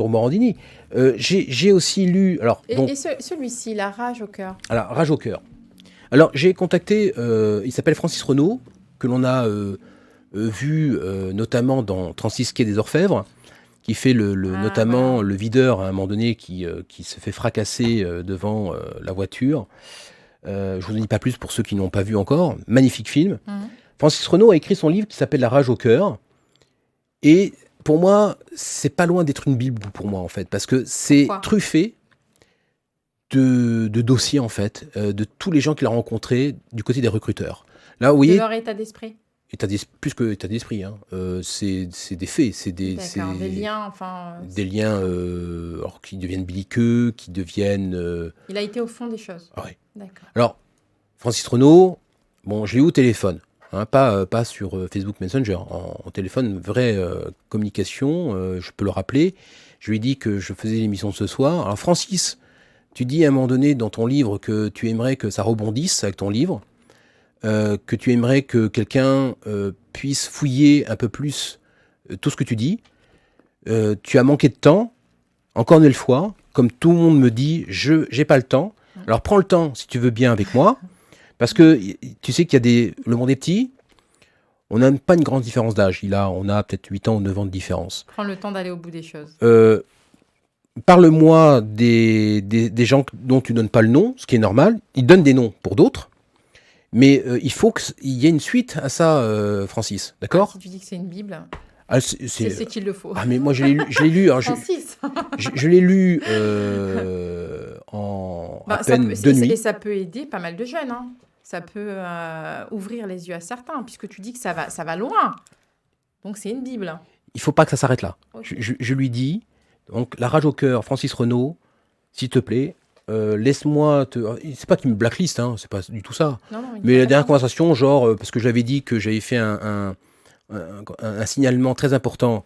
pour Morandini. J'ai aussi lu. Alors, donc, Et celui-ci, La rage au cœur. alors, Rage au cœur. Alors, j'ai contacté. Il s'appelle Francis Renaud, que l'on a vu notamment dans 36 quai des Orfèvres, qui fait Ah, notamment voilà. le videur à un moment donné qui se fait fracasser devant la voiture. Je vous en dis pas plus pour ceux qui n'ont pas vu encore. Magnifique film. Mhm. Francis Renaud a écrit son livre qui s'appelle La rage au cœur. Et pour moi, c'est pas loin d'être une bible pour moi en fait, parce que c'est Pourquoi? truffé de dossiers en fait, de tous les gens qu'il a rencontrés du côté des recruteurs. Là, vous De voyez, leur état d'esprit. plus que état d'esprit, hein, c'est des faits, D'accord. Des c'est liens, enfin. des liens alors, qui deviennent belliqueux, qui deviennent... Il a été au fond des choses. ah ouais. D'accord. Alors, Francis Renaud, bon, je l'ai eu au téléphone, hein, pas sur Facebook Messenger, en téléphone, vraie communication, je peux le rappeler. Je lui ai dit que je faisais l'émission de ce soir. Alors, Francis, tu dis à un moment donné dans ton livre que tu aimerais que ça rebondisse avec ton livre, que tu aimerais que quelqu'un puisse fouiller un peu plus tout ce que tu dis. Tu as manqué de temps, encore une fois, comme tout le monde me dit, je j'ai pas le temps. Alors prends le temps si tu veux bien avec moi, parce que tu sais qu'il y a le monde est petit, on n'a pas une grande différence d'âge. On a peut-être 8 ans ou 9 ans de différence. Prends le temps d'aller au bout des choses. Parle-moi des gens dont tu donnes pas le nom, ce qui est normal. Ils donnent des noms pour d'autres. Mais il faut qu'il y ait une suite à ça, Francis. Ah, D'accord? si tu dis que c'est une Bible, Ah, c'est qu'il le faut. ah, mais moi, je l'ai lu. Alors, Francis. je l'ai lu à Bah, ça peut, peine 2 nuits. et ça peut aider pas mal de jeunes, hein. Ça peut ouvrir les yeux à certains, puisque tu dis que ça va loin. Donc c'est une Bible. Il faut pas que ça s'arrête là. Ok. Je lui dis, donc, La rage au cœur, Francis Renaud, s'il te plaît, laisse-moi te... C'est pas qu'il me blacklist, hein, c'est pas du tout ça. Non, non, il Mais a la pas dernière raison. conversation, genre, parce que j'avais dit que j'avais fait un signalement très important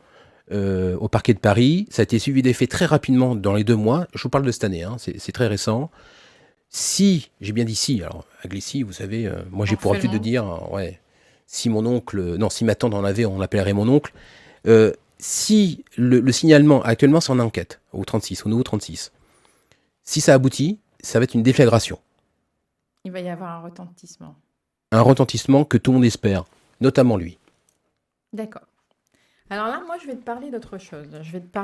au parquet de Paris, ça a été suivi d'effet très rapidement dans les 2 mois. Je vous parle de cette année, hein, c'est très récent. Si, j'ai bien dit si, alors à Glécy, vous savez, moi j'ai pour habitude de Orphelin. dire, ouais, si mon oncle, non, si ma tante en avait, on l'appellerait mon oncle. Si le signalement, actuellement c'est en enquête, au nouveau 36, si ça aboutit, ça va être une déflagration. Il va y avoir un retentissement. Un retentissement que tout le monde espère, notamment lui. D'accord. Alors là, moi, je vais te parler d'autre chose. Je vais te parler